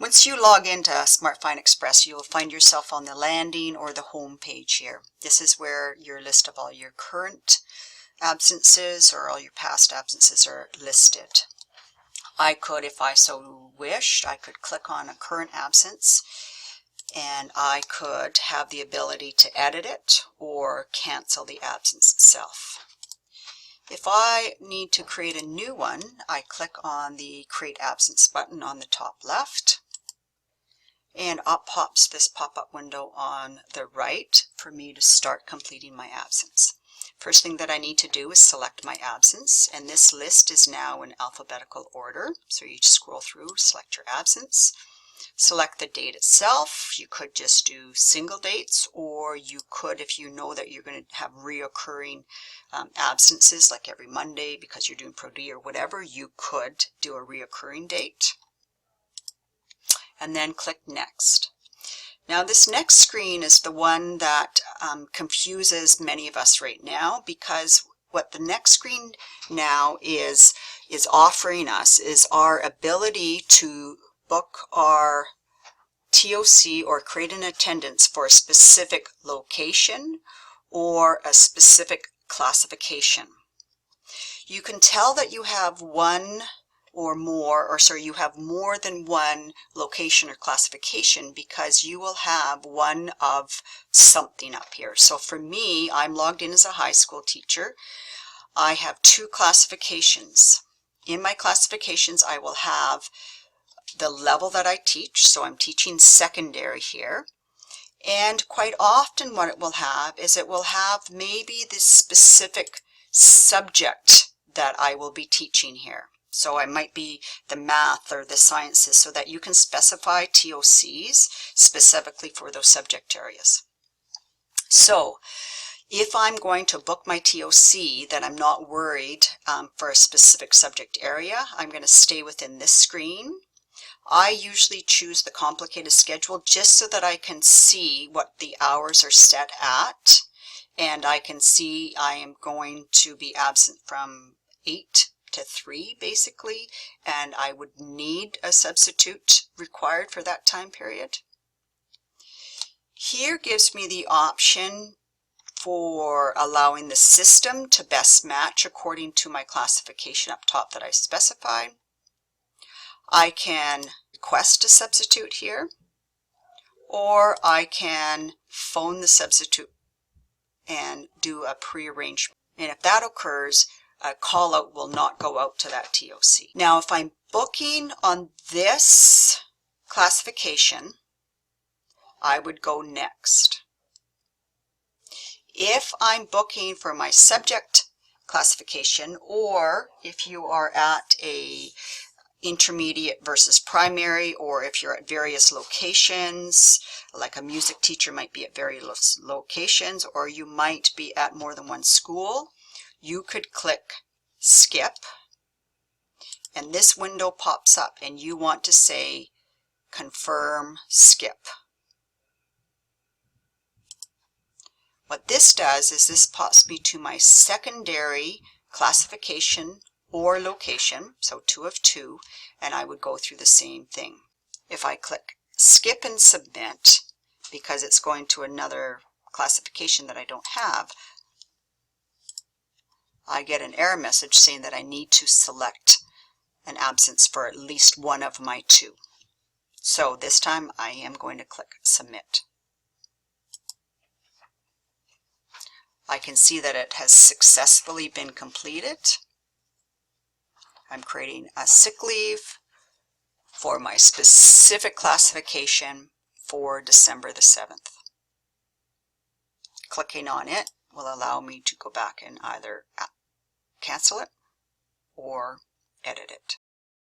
Once you log into SmartFind Express, you will find yourself on the landing or the home page here. This is where your list of all your current absences or all your past absences are listed. I could, if I so wished, I could click on a current absence and I could have the ability to edit it or cancel the absence itself. If I need to create a new one, I click on the Create Absence button on the top left, and up pops this pop-up window on the right for me to start completing my absence. First thing that I need to do is select my absence, and this list is now in alphabetical order. So you just scroll through, select your absence, select the date itself. You could just do single dates, or you could, if you know that you're going to have reoccurring absences like every Monday because you're doing Pro D or whatever, you could do a reoccurring date. And then click Next. Now this next screen is the one that confuses many of us right now, because what the next screen now is offering us is our ability to book our TOC or create an attendance for a specific location or a specific classification. You can tell that you have one or more, or sorry, you have more than one location or classification because you will have one of something up here. So for me, I'm logged in as a high school teacher. I have two classifications. In my classifications, I will have the level that I teach, so I'm teaching secondary here. And quite often what it will have is it will have maybe this specific subject that I will be teaching here. So I might be the math or the sciences, so that you can specify TOCs specifically for those subject areas. So if I'm going to book my TOC that I'm not worried for a specific subject area, I'm going to stay within this screen. I usually choose the complicated schedule just so that I can see what the hours are set at, and I can see I am going to be absent from 8 to 3 basically, and I would need a substitute required for that time period. Here gives me the option for allowing the system to best match according to my classification up top that I specified. I can request a substitute here, or I can phone the substitute and do a pre-arrangement. And if that occurs, a call out will not go out to that TOC. Now, if I'm booking on this classification, I would go next. If I'm booking for my subject classification, or if you are at a intermediate versus primary, or if you're at various locations, like a music teacher might be at various locations, or you might be at more than one school, you could click Skip, and this window pops up, and you want to say Confirm Skip. What this does is this pops me to my secondary classification or location, so 2 of 2, and I would go through the same thing. If I click Skip and Submit, because it's going to another classification that I don't have, I get an error message saying that I need to select an absence for at least one of my 2. So this time I am going to click Submit. I can see that it has successfully been completed. I'm creating a sick leave for my specific classification for December the 7th. Clicking on it will allow me to go back and either cancel it or edit it.